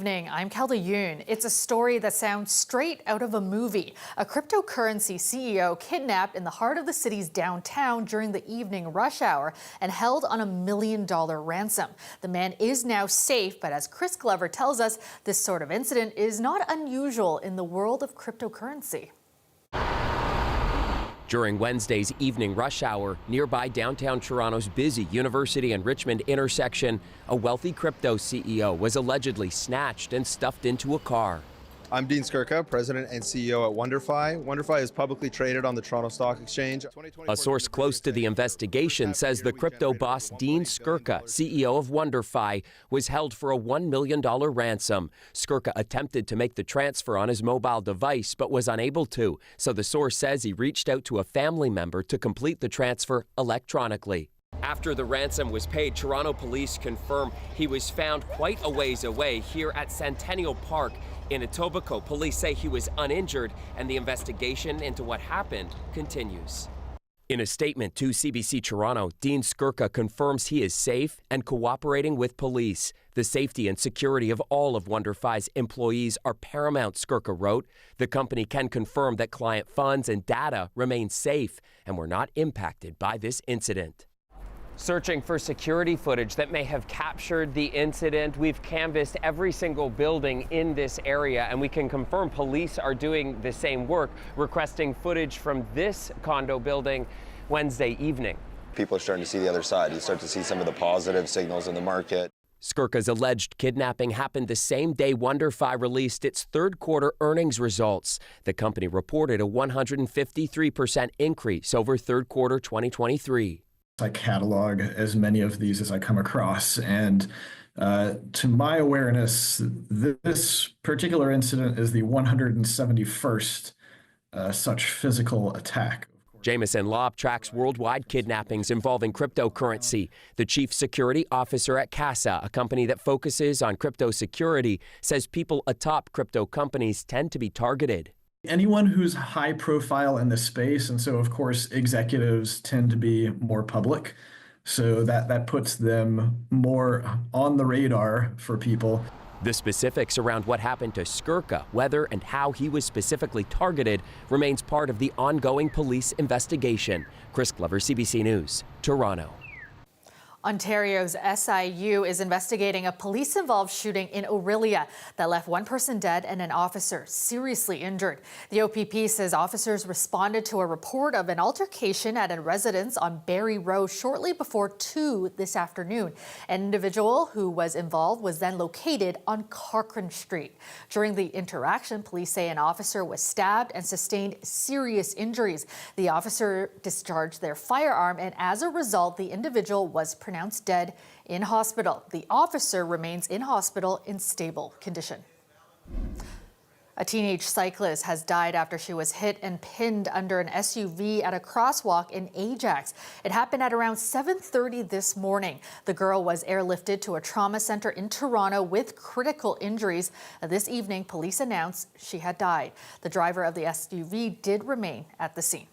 evening. I'm Kelda Yoon. It's a story that sounds straight out of a movie. A cryptocurrency CEO kidnapped in the heart of the city's downtown during the evening rush hour and held on $1 million ransom. The man is now safe, but as Chris Glover tells us, this sort of incident is not unusual in the world of cryptocurrency. During Wednesday's evening rush hour, nearby downtown Toronto's busy University and Richmond intersection, a wealthy crypto CEO was allegedly snatched and stuffed into a car. I'm Dean Skirka, President and CEO at WonderFi. WonderFi is publicly traded on the Toronto Stock Exchange. A source close to the investigation says the crypto boss Dean Skirka, CEO of WonderFi, was held for a $1 million ransom. Skirka attempted to make the transfer on his mobile device but was unable to, so the source says he reached out to a family member to complete the transfer electronically. After the ransom was paid, Toronto police confirm he was found quite a ways away here at Centennial Park in Etobicoke. Police say he was uninjured and the investigation into what happened continues. In a statement to CBC Toronto, Dean Skirka confirms he is safe and cooperating with police. The safety and security of all of WonderFi's employees are paramount, Skirka wrote. The company can confirm that client funds and data remain safe and were not impacted by this incident. Searching for security footage that may have captured the incident, we've canvassed every single building in this area, and we can confirm police are doing the same work, requesting footage from this condo building Wednesday evening. People are starting to see the other side. You start to see some of the positive signals in the market. Skirka's alleged kidnapping happened the same day WonderFi released its third quarter earnings results. The company reported a 153% increase over third quarter 2023. I catalog as many of these as I come across, and to my awareness, this particular incident is the 171st such physical attack. Jameson Lobb tracks worldwide kidnappings involving cryptocurrency. The chief security officer at CASA, a company that focuses on crypto security, says people atop crypto companies tend to be targeted. Anyone who's high profile in the space, and so of course executives tend to be more public, so that puts them more on the radar for people. The specifics around what happened to Skirka, whether and how he was specifically targeted, remains part of the ongoing police investigation. Chris Glover, CBC News, Toronto. Ontario's SIU is investigating a police-involved shooting in Orillia that left one person dead and an officer seriously injured. The OPP says officers responded to a report of an altercation at a residence on Barrie Road shortly before 2 this afternoon. An individual who was involved was then located on Cochrane Street. During the interaction, police say an officer was stabbed and sustained serious injuries. The officer discharged their firearm, and as a result, the individual was pronounced dead in hospital. The officer remains in hospital in stable condition. A teenage cyclist has died after she was hit and pinned under an SUV at a crosswalk in Ajax. It happened at around 7:30 this morning. The girl was airlifted to a trauma center in Toronto with critical injuries. This evening, police announced she had died. The driver of the SUV did remain at the scene.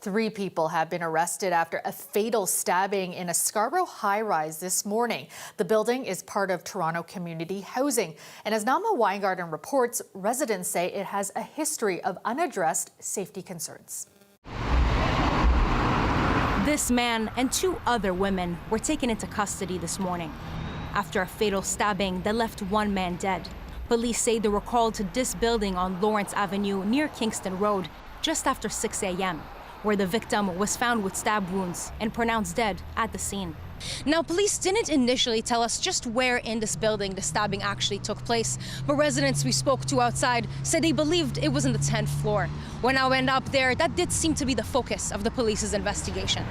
3 people have been arrested after a fatal stabbing in a Scarborough high-rise this morning. The building is part of Toronto community housing. And as Nama Weingarten reports, residents say it has a history of unaddressed safety concerns. This man and 2 other women were taken into custody this morning after a fatal stabbing that left one man dead. Police say they were called to this building on Lawrence Avenue near Kingston Road just after 6 a.m. where the victim was found with stab wounds and pronounced dead at the scene. Now, police didn't initially tell us just where in this building the stabbing actually took place, but residents we spoke to outside said they believed it was on the 10th floor. When I went up there, that did seem to be the focus of the police's investigation.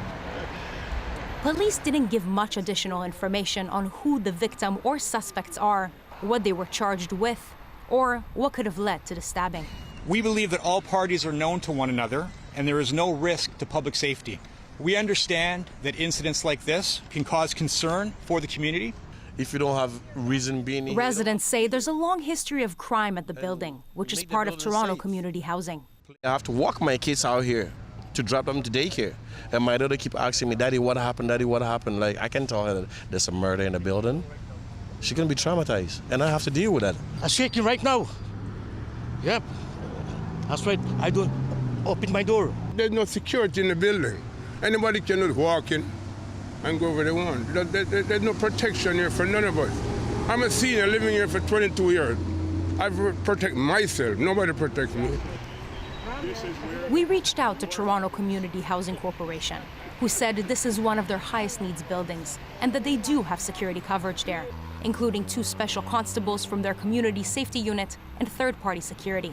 Police didn't give much additional information on who the victim or suspects are, what they were charged with, or what could have led to the stabbing. We believe that all parties are known to one another and there is no risk to public safety. We understand that incidents like this can cause concern for the community. If you don't have reason being... Residents say there's a long history of crime at the building, which is part of Toronto community housing. I have to walk my kids out here to drop them to daycare. And my daughter keep asking me, Daddy, what happened? Daddy, what happened? Like, I can tell her that there's a murder in the building. She's going to be traumatized, and I have to deal with that. I'm shaking right now. Yep. That's right. I don't open my door. There's no security in the building. Anybody can just walk in and go where they want. There's no protection here for none of us. I'm a senior living here for 22 years. I protect myself. Nobody protects me. We reached out to Toronto Community Housing Corporation, who said this is one of their highest needs buildings and that they do have security coverage there, including 2 special constables from their community safety unit and third-party security.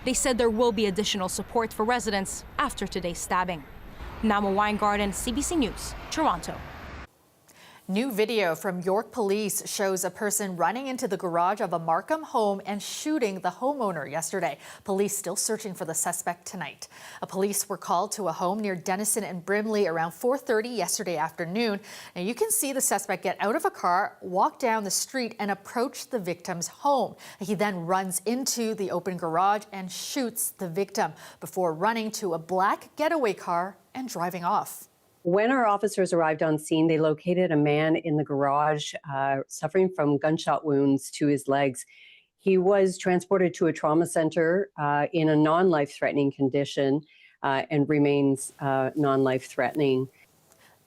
They said there will be additional support for residents after today's stabbing. Nama Weingarten, CBC News, Toronto. New video from York Police shows a person running into the garage of a Markham home and shooting the homeowner yesterday. Police still searching for the suspect tonight. Police were called to a home near Denison and Brimley around 4:30 yesterday afternoon. Now you can see the suspect get out of a car, walk down the street and approach the victim's home. He then runs into the open garage and shoots the victim before running to a black getaway car and driving off. When our officers arrived on scene, they located a man in the garage suffering from gunshot wounds to his legs. He was transported to a trauma center in a non-life-threatening condition and remains non-life-threatening.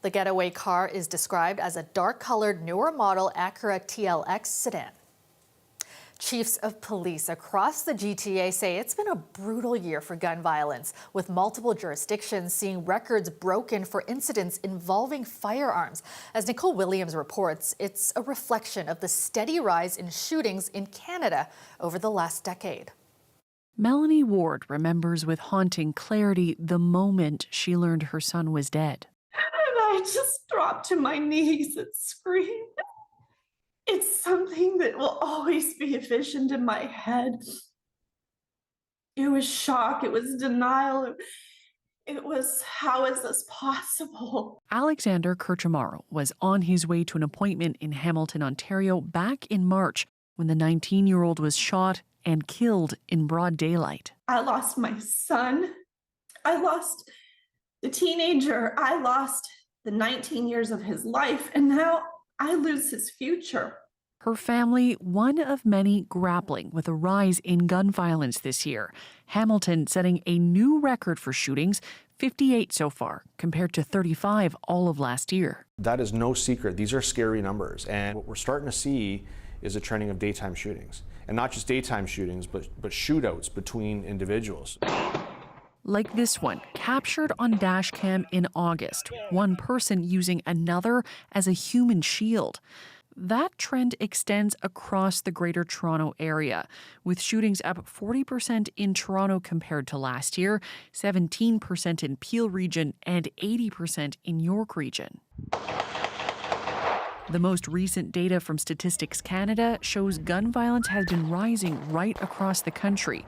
The getaway car is described as a dark-colored newer model Acura TLX sedan. Chiefs of police across the GTA say it's been a brutal year for gun violence, with multiple jurisdictions seeing records broken for incidents involving firearms. As Nicole Williams reports, it's a reflection of the steady rise in shootings in Canada over the last decade. Melanie Ward remembers with haunting clarity the moment she learned her son was dead. And I just dropped to my knees and screamed. It's something that will always be envisioned in my head. It was shock, it was denial, it was, how is this possible? Alexander Kirchamaro was on his way to an appointment in Hamilton, Ontario back in March when the 19-year-old was shot and killed in broad daylight. I lost my son. I lost the teenager. I lost the 19 years of his life, and now I lose his future. Her family, one of many grappling with a rise in gun violence this year. Hamilton setting a new record for shootings, 58 so far, compared to 35 all of last year. That is no secret. These are scary numbers. And what we're starting to see is a trending of daytime shootings. And not just daytime shootings, but shootouts between individuals. Like this one, captured on dash cam in August, one person using another as a human shield. That trend extends across the Greater Toronto area, with shootings up 40% in Toronto compared to last year, 17% in Peel region, and 80% in York region. The most recent data from Statistics Canada shows gun violence has been rising right across the country.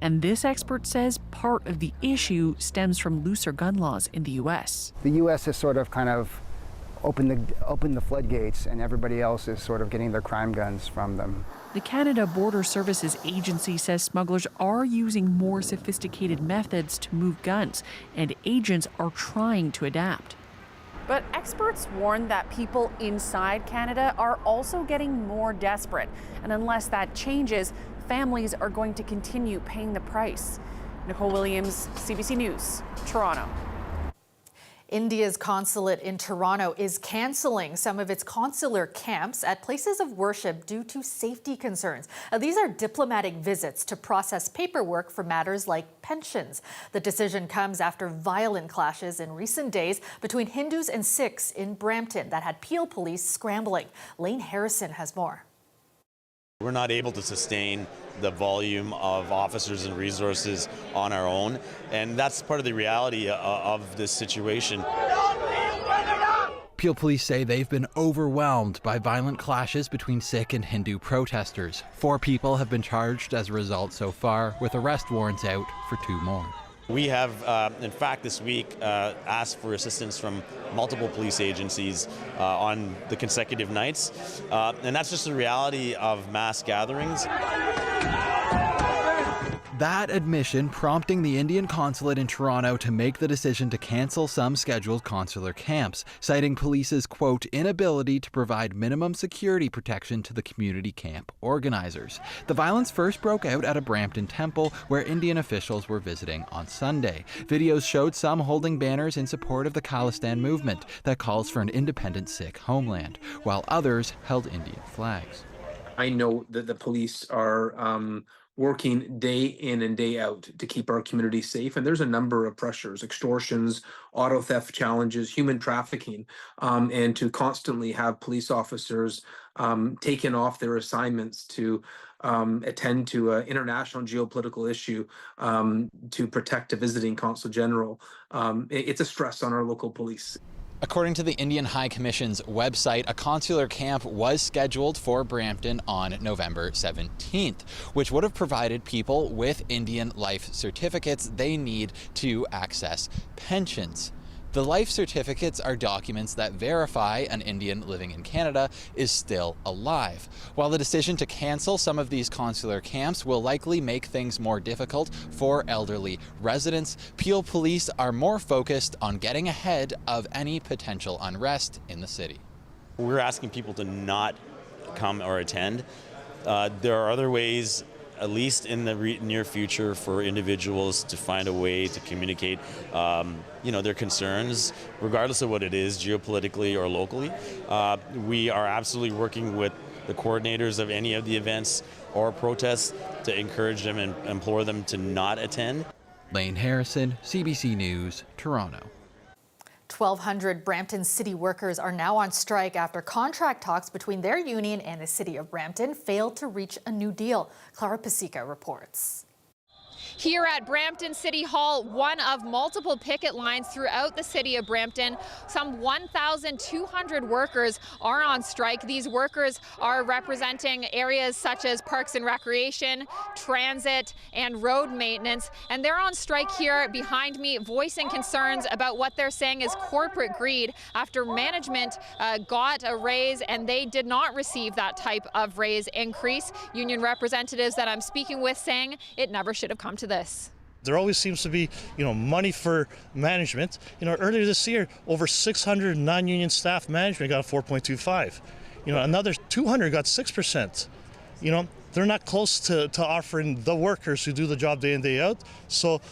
And this expert says part of the issue stems from looser gun laws in the U.S. The U.S. has sort of kind of opened the floodgates, and everybody else is sort of getting their crime guns from them. The Canada Border Services Agency says smugglers are using more sophisticated methods to move guns, and agents are trying to adapt. But experts warn that people inside Canada are also getting more desperate. And unless that changes, families are going to continue paying the price. Nicole Williams, CBC News, Toronto. India's consulate in Toronto is canceling some of its consular camps at places of worship due to safety concerns. Now, these are diplomatic visits to process paperwork for matters like pensions. The decision comes after violent clashes in recent days between Hindus and Sikhs in Brampton that had Peel police scrambling. Lane Harrison has more. We're not able to sustain the volume of officers and resources on our own, and that's part of the reality of this situation. Peel police say they've been overwhelmed by violent clashes between Sikh and Hindu protesters. 4 people have been charged as a result so far, with arrest warrants out for 2 more. We have, in fact, this week asked for assistance from multiple police agencies on the consecutive nights, and that's just the reality of mass gatherings. That admission prompting the Indian consulate in Toronto to make the decision to cancel some scheduled consular camps, citing police's, quote, inability to provide minimum security protection to the community camp organizers. The violence first broke out at a Brampton temple where Indian officials were visiting on Sunday. Videos showed some holding banners in support of the Khalistan movement that calls for an independent Sikh homeland, while others held Indian flags. I know that the police are working day in and day out to keep our community safe. And there's a number of pressures, extortions, auto theft challenges, human trafficking, and to constantly have police officers taken off their assignments to attend to an international geopolitical issue to protect a visiting consul general. It's a stress on our local police. According to the Indian High Commission's website, a consular camp was scheduled for Brampton on November 17th, which would have provided people with Indian life certificates they need to access pensions. The life certificates are documents that verify an Indian living in Canada is still alive. While the decision to cancel some of these consular camps will likely make things more difficult for elderly residents, Peel Police are more focused on getting ahead of any potential unrest in the city. We're asking people to not come or attend. There are other ways, at least in the near future, for individuals to find a way to communicate their concerns, regardless of what it is, geopolitically or locally. We are absolutely working with the coordinators of any of the events or protests to encourage them and implore them to not attend. Lane Harrison, CBC News, Toronto. 1,200 Brampton city workers are now on strike after contract talks between their union and the city of Brampton failed to reach a new deal. Clara Pasica reports. Here at Brampton City Hall, one of multiple picket lines throughout the city of Brampton, some 1,200 workers are on strike. These workers are representing areas such as parks and recreation, transit, and road maintenance. And they're on strike here behind me, voicing concerns about what they're saying is corporate greed after management got a raise and they did not receive that type of raise increase. Union representatives that I'm speaking with saying it never should have come to this. There always seems to be, money for management. Earlier this year, over 600 non-union staff management got 4.25. Another 200 got 6%. They're not close to offering the workers who do the job day in, day out. So,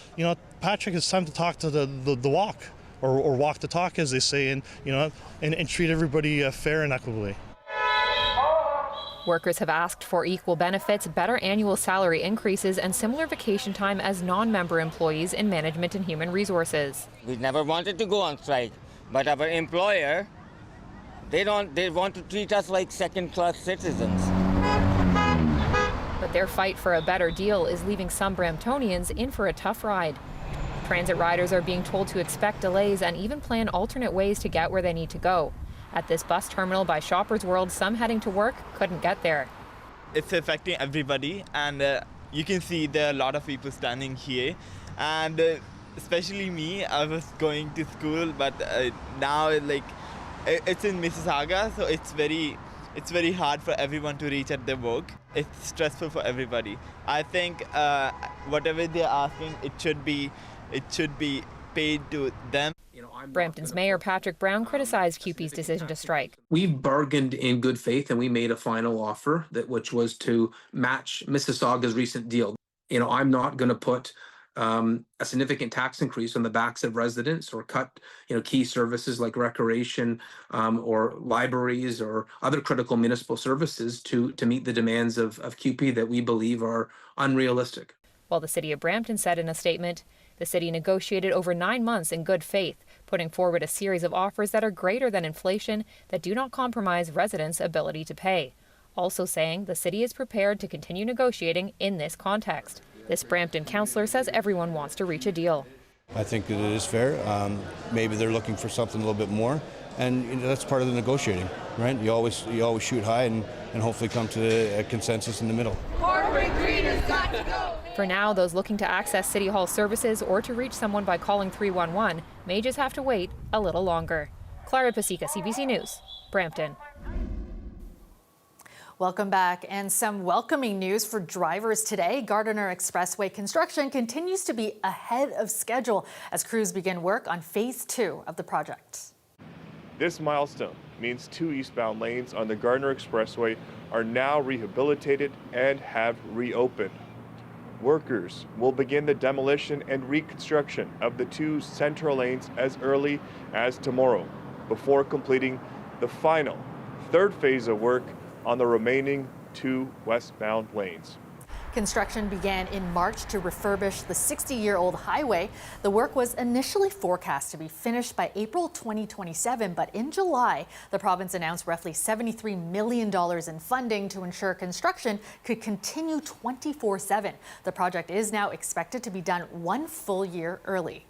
Patrick, it's time to talk to the walk, or walk the talk, as they say, and treat everybody fair and equitably. Workers have asked for equal benefits, better annual salary increases, and similar vacation time as non-member employees in management and human resources. We never wanted to go on strike, but our employer, they want to treat us like second-class citizens. But their fight for a better deal is leaving some Bramptonians in for a tough ride. Transit riders are being told to expect delays and even plan alternate ways to get where they need to go. At this bus terminal by Shoppers World, some heading to work couldn't get there. It's affecting everybody, and you can see there are a lot of people standing here, and especially me. I was going to school, but now it's in Mississauga, so it's very hard for everyone to reach at their work. It's stressful for everybody. I think whatever they're asking, it should be paid to them. Brampton's Mayor Patrick Brown criticized CUPE's decision to strike. We bargained in good faith and we made a final offer which was to match Mississauga's recent deal. I'm not going to put a significant tax increase on the backs of residents or cut key services like recreation or libraries or other critical municipal services to meet the demands of CUPE that we believe are unrealistic. While the city of Brampton said in a statement, the city negotiated over 9 months in good faith, putting forward a series of offers that are greater than inflation that do not compromise residents' ability to pay. Also saying the city is prepared to continue negotiating in this context. This Brampton councillor says everyone wants to reach a deal. I think that it is fair. Maybe they're looking for something a little bit more, and that's part of the negotiating, right? You always shoot high and hopefully come to a consensus in the middle. Corporate greed has got to go. For now, those looking to access City Hall services or to reach someone by calling 311 may just have to wait a little longer. Clara Pasica, CBC News, Brampton. Welcome back. And some welcoming news for drivers today. Gardiner Expressway construction continues to be ahead of schedule as crews begin work on phase 2 of the project. This milestone means 2 eastbound lanes on the Gardiner Expressway are now rehabilitated and have reopened. Workers will begin the demolition and reconstruction of the 2 central lanes as early as tomorrow before completing the final 3rd phase of work on the remaining 2 westbound lanes. Construction began in March to refurbish the 60-year-old highway. The work was initially forecast to be finished by April 2027, but in July, the province announced roughly $73 million in funding to ensure construction could continue 24/7. The project is now expected to be done 1 full year early.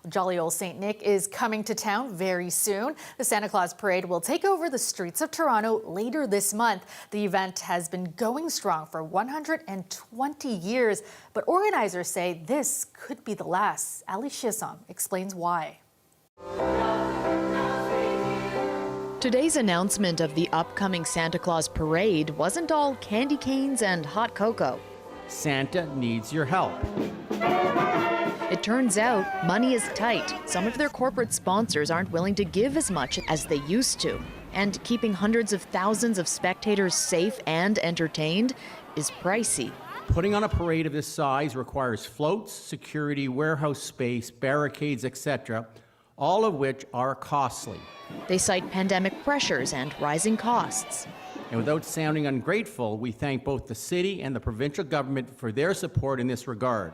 Jolly old St. Nick is coming to town very soon. The Santa Claus Parade will take over the streets of Toronto later this month. The event has been going strong for 120 years, but organizers say this could be the last. Ali Chiasson explains why. Today's announcement of the upcoming Santa Claus Parade wasn't all candy canes and hot cocoa. Santa needs your help. It turns out money is tight. Some of their corporate sponsors aren't willing to give as much as they used to. And keeping hundreds of thousands of spectators safe and entertained is pricey. Putting on a parade of this size requires floats, security, warehouse space, barricades, etc., all of which are costly. They cite pandemic pressures and rising costs. And without sounding ungrateful, we thank both the city and the provincial government for their support in this regard.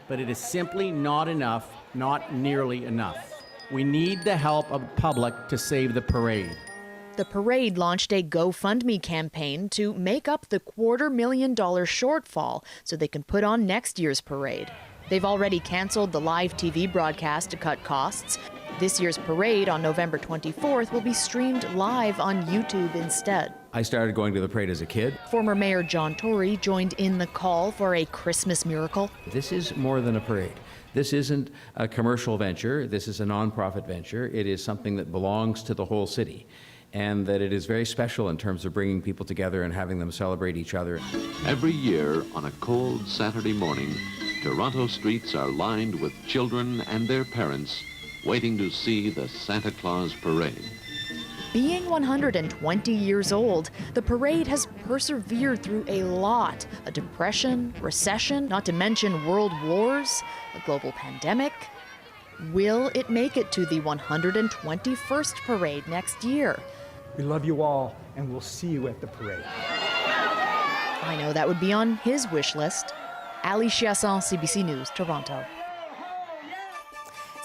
But it is simply not enough, not nearly enough. We need the help of the public to save the parade. The parade launched a GoFundMe campaign to make up the $250,000 shortfall so they can put on next year's parade. They've already canceled the live TV broadcast to cut costs. This year's parade on November 24th will be streamed live on YouTube instead. I started going to the parade as a kid. Former Mayor John Tory joined in the call for a Christmas miracle. This is more than a parade. This isn't a commercial venture. This is a nonprofit venture. It is something that belongs to the whole city, and that it is very special in terms of bringing people together and having them celebrate each other. Every year on a cold Saturday morning, Toronto streets are lined with children and their parents waiting to see the Santa Claus Parade. Being 120 years old, the parade has persevered through a lot. A depression, recession, not to mention world wars, a global pandemic. Will it make it to the 121st parade next year? We love you all, and we'll see you at the parade. I know that would be on his wish list. Ali Chiasson, CBC News, Toronto.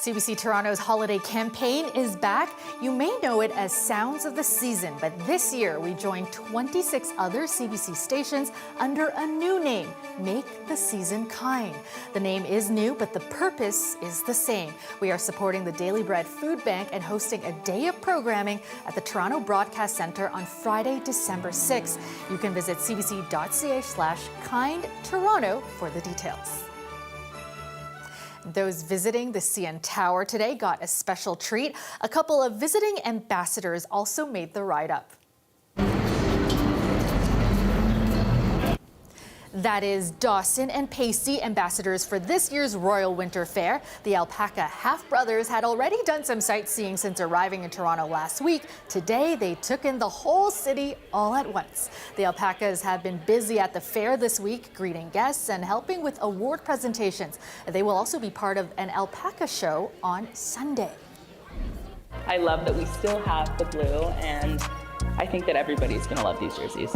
CBC Toronto's holiday campaign is back. You may know it as Sounds of the Season, but this year we joined 26 other CBC stations under a new name, Make the Season Kind. The name is new, but the purpose is the same. We are supporting the Daily Bread Food Bank and hosting a day of programming at the Toronto Broadcast Centre on Friday, December 6th. You can visit cbc.ca/KindToronto for the details. Those visiting the CN Tower today got a special treat. A couple of visiting ambassadors also made the ride up. That is Dawson and Pacey, ambassadors for this year's Royal Winter Fair. The alpaca half-brothers had already done some sightseeing since arriving in Toronto last week. Today, they took in the whole city all at once. The alpacas have been busy at the fair this week, greeting guests and helping with award presentations. They will also be part of an alpaca show on Sunday. I love that we still have the blue, and I think that everybody's going to love these jerseys.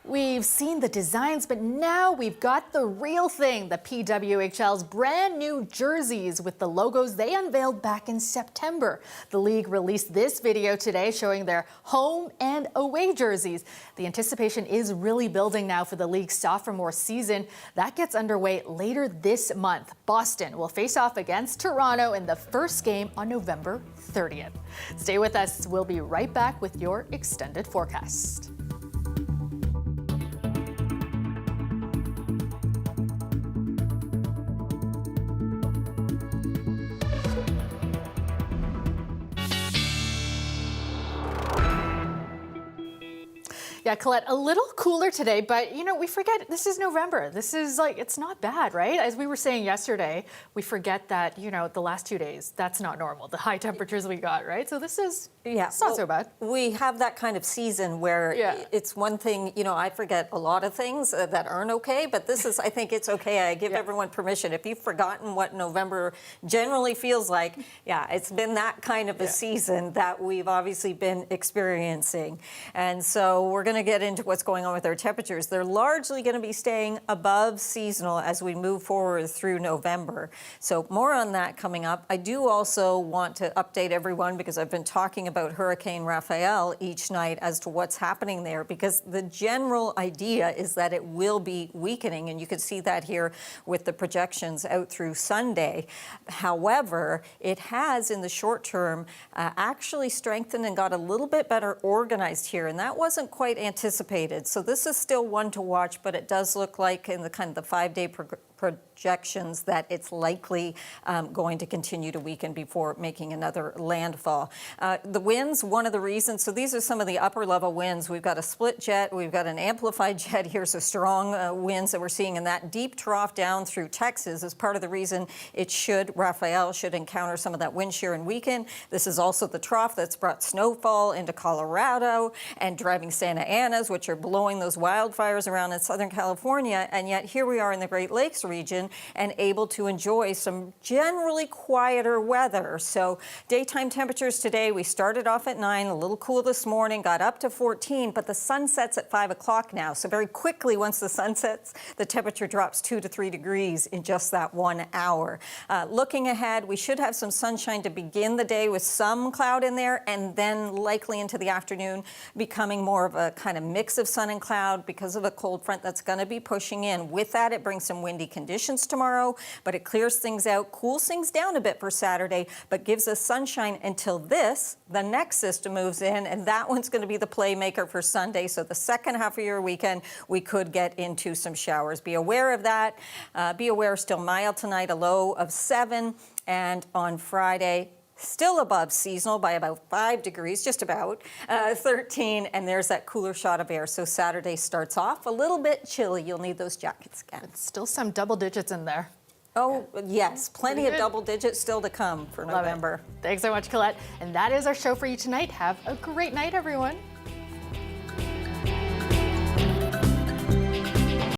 We've seen the designs, but now we've got the real thing, the PWHL's brand new jerseys with the logos they unveiled back in September. The league released this video today showing their home and away jerseys. The anticipation is really building now for the league's sophomore season. That gets underway later this month. Boston will face off against Toronto in the first game on November 30th. Stay with us. We'll be right back with your extended forecast. Yeah, Colette, a little cooler today, but we forget this is November. This is it's not bad, right? As we were saying yesterday, we forget that, the last 2 days, that's not normal. The high temperatures we got, right? So this is, it's not so bad. We have that kind of season where it's one thing, I forget a lot of things that aren't okay, but this is, I think it's okay. I give everyone permission. If you've forgotten what November generally feels like, it's been that kind of a season that we've obviously been experiencing. And so we're going to get into what's going on with our temperatures. They're largely going to be staying above seasonal as we move forward through November. So more on that coming up. I do also want to update everyone because I've been talking about Hurricane Raphael each night as to what's happening there, because the general idea is that it will be weakening, and you can see that here with the projections out through Sunday. However, it has in the short term actually strengthened and got a little bit better organized here, and that wasn't quite anticipated. So this is still one to watch, but it does look like in the kind of the 5-day projections that it's likely going to continue to weaken before making another landfall. The winds, one of the reasons, so these are some of the upper level winds. We've got a split jet, we've got an amplified jet here, so strong winds that we're seeing in that deep trough down through Texas is part of the reason Raphael should encounter some of that wind shear and weaken. This is also the trough that's brought snowfall into Colorado and driving Santa Anas, which are blowing those wildfires around in Southern California, and yet here we are in the Great Lakes region and able to enjoy some generally quieter weather. So daytime temperatures today, we started off at 9, a little cool this morning, got up to 14, but the sun sets at 5 o'clock now. So very quickly, once the sun sets, the temperature drops 2 to 3 degrees in just that 1 hour. Looking ahead, we should have some sunshine to begin the day with some cloud in there, and then likely into the afternoon becoming more of a kind of mix of sun and cloud because of a cold front that's going to be pushing in. With that, it brings some windy conditions tomorrow, but it clears things out, cools things down a bit for Saturday, but gives us sunshine until the next system moves in, and that one's going to be the playmaker for Sunday. So the second half of your weekend, we could get into some showers. Be aware of that. Be aware, still mild tonight, a low of 7, and on Friday, still above seasonal by about 5 degrees, just about 13, and there's that cooler shot of air. So Saturday starts off a little bit chilly. You'll need those jackets again. It's still some double digits in there. Oh, yes, plenty of double digits still to come for November. Thanks so much, Colette. And that is our show for you tonight. Have a great night, everyone.